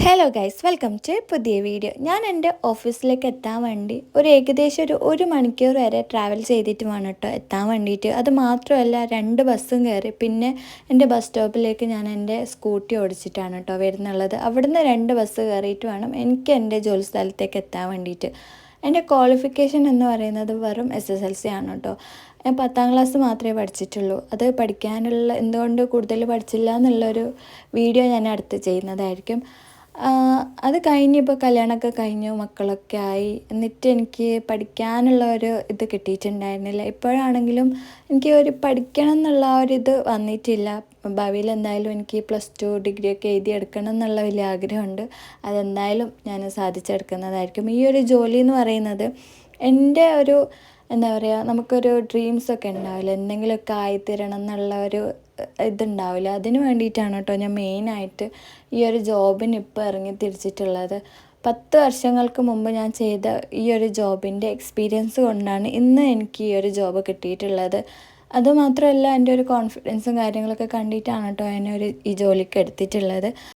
Hello guys, welcome to പുതിയ video. ഞാൻ എൻ്റെ ഓഫീസിലേക്ക് എത്താൻ വേണ്ടി ഏകദേശം ഒരു മണിക്കൂർ വരെ ട്രാവൽ ചെയ്തിട്ട് വേണം കേട്ടോ എത്താൻ വേണ്ടിയിട്ട്. അത് മാത്രമല്ല 2 ബസ്സും കയറി പിന്നെ എൻ്റെ ബസ് സ്റ്റോപ്പിലേക്ക് ഞാൻ എൻ്റെ സ്കൂട്ടി ഓടിച്ചിട്ടാണ് കേട്ടോ വരുന്നുള്ളത്. അവിടുന്ന് 2 ബസ് കയറിയിട്ട് വേണം എനിക്ക് എൻ്റെ ജോലി സ്ഥലത്തേക്ക് എത്താൻ വേണ്ടിയിട്ട്. എൻ്റെ ക്വാളിഫിക്കേഷൻ എന്ന് പറയുന്നത് വെറും SSLC ആണ് കേട്ടോ. ഞാൻ 10ാം ക്ലാസ് മാത്രമേ പഠിച്ചിട്ടുള്ളൂ. അത് പഠിക്കാനുള്ള എന്തുകൊണ്ട് കൂടുതൽ പഠിച്ചില്ല എന്നുള്ളൊരു വീഡിയോ ഞാൻ അടുത്ത് ചെയ്യുന്നതായിരിക്കും. അത് കഴിഞ്ഞിപ്പോൾ കല്യാണമൊക്കെ കഴിഞ്ഞു, മക്കളൊക്കെ ആയി. എന്നിട്ട് എനിക്ക് പഠിക്കാനുള്ള ഇത് കിട്ടിയിട്ടുണ്ടായിരുന്നില്ല. ഇപ്പോഴാണെങ്കിലും എനിക്ക് പഠിക്കണം എന്നുള്ള ഇത് വന്നിട്ടില്ല. ഭാവിയിൽ എന്തായാലും എനിക്ക് +2 ഡിഗ്രിയൊക്കെ എഴുതിയെടുക്കണം എന്നുള്ള വലിയ ആഗ്രഹമുണ്ട്. അതെന്തായാലും ഞാൻ സാധിച്ചെടുക്കുന്നതായിരിക്കും. ഈ ജോലി എന്ന് പറയുന്നത് എൻ്റെ എന്താ പറയുക, നമുക്കൊരു ഡ്രീംസൊക്കെ ഉണ്ടാവില്ല, എന്തെങ്കിലുമൊക്കെ ആയിത്തീരണം എന്നുള്ള ഇതുണ്ടാവില്ല. അതിന് വേണ്ടിയിട്ടാണ് കേട്ടോ ഞാൻ മെയിനായിട്ട് ഈ ജോബിന് ഇപ്പോൾ ഇറങ്ങി തിരിച്ചിട്ടുള്ളത്. 10 വർഷങ്ങൾക്ക് മുമ്പ് ഞാൻ ചെയ്ത ഈ ജോബിൻ്റെ എക്സ്പീരിയൻസ് കൊണ്ടാണ് ഇന്ന് എനിക്ക് ഈ ജോബ് കിട്ടിയിട്ടുള്ളത്. അതുമാത്രമല്ല, എൻ്റെ കോൺഫിഡൻസും കാര്യങ്ങളൊക്കെ കണ്ടിട്ടാണ് കേട്ടോ എന്നെ ഈ ജോലിക്ക് എടുത്തിട്ടുള്ളത്.